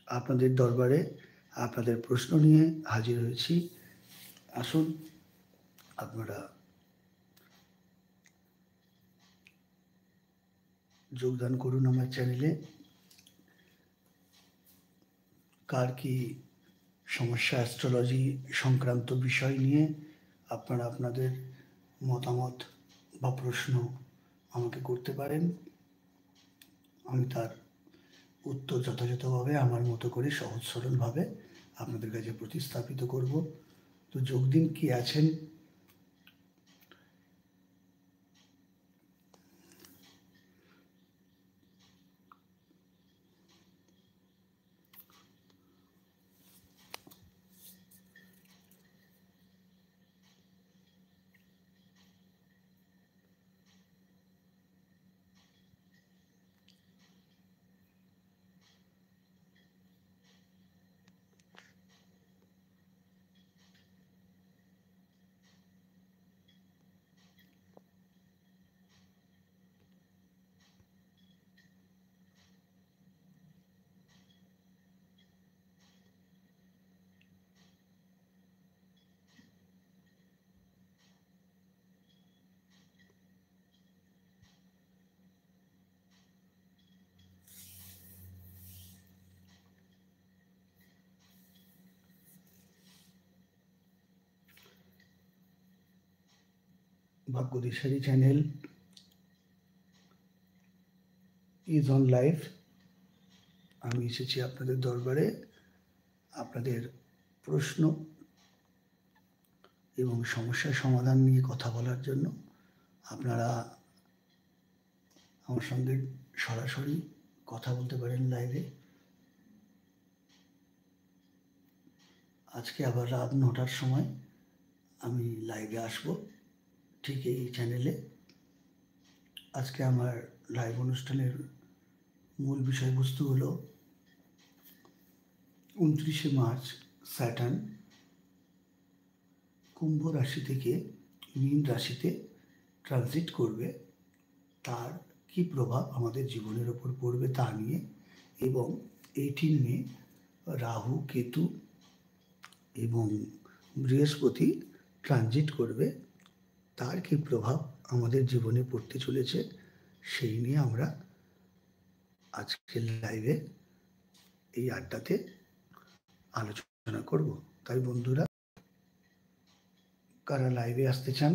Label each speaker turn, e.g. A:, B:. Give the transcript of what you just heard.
A: আপনাদের দরবারে আপনাদের প্রশ্ন নিয়ে হাজির হয়েছি। আসুন আপনারা যোগদান করুন আমার চ্যানেলে। কার কি সমস্যা অ্যাস্ট্রোলজি সংক্রান্ত বিষয় নিয়ে আপনারা আপনাদের মতামত বা প্রশ্ন আমাকে করতে পারেন। আমি তার উত্তর যথাযথভাবে আমার মতো করে সহজ সরলভাবে আপনাদের কাছে প্রতিস্থাপিত করব। তো যোগ দিন, কি আছেন? ভাগ্যদিশারি চ্যানেল ইজ অন লাইভ। আমি এসেছি আপনাদের দরবারে আপনাদের প্রশ্ন এবং সমস্যার সমাধান নিয়ে কথা বলার জন্য। আপনারা আমার সঙ্গে সরাসরি কথা বলতে পারেন লাইভে। আজকে আবার রাত 9টার সময় আমি লাইভে আসব ঠিক এই চ্যানেলে। আজকে আমার লাইভ অনুষ্ঠানের মূল বিষয়বস্তু হলো 29শে মার্চ স্যাটার্ন কুম্ভ রাশি থেকে মীন রাশিতে ট্রানজিট করবে, তার কি প্রভাব আমাদের জীবনের ওপর পড়বে তা নিয়ে, এবং 18 মে রাহু, কেতু এবং বৃহস্পতি ট্রানজিট করবে, তার কি প্রভাব আমাদের জীবনে পড়তে চলেছে সেই নিয়ে আমরা আজকের লাইভে এই আড্ডাতে আলোচনা করব। তাই বন্ধুরা, কারা লাইভে আসতে চান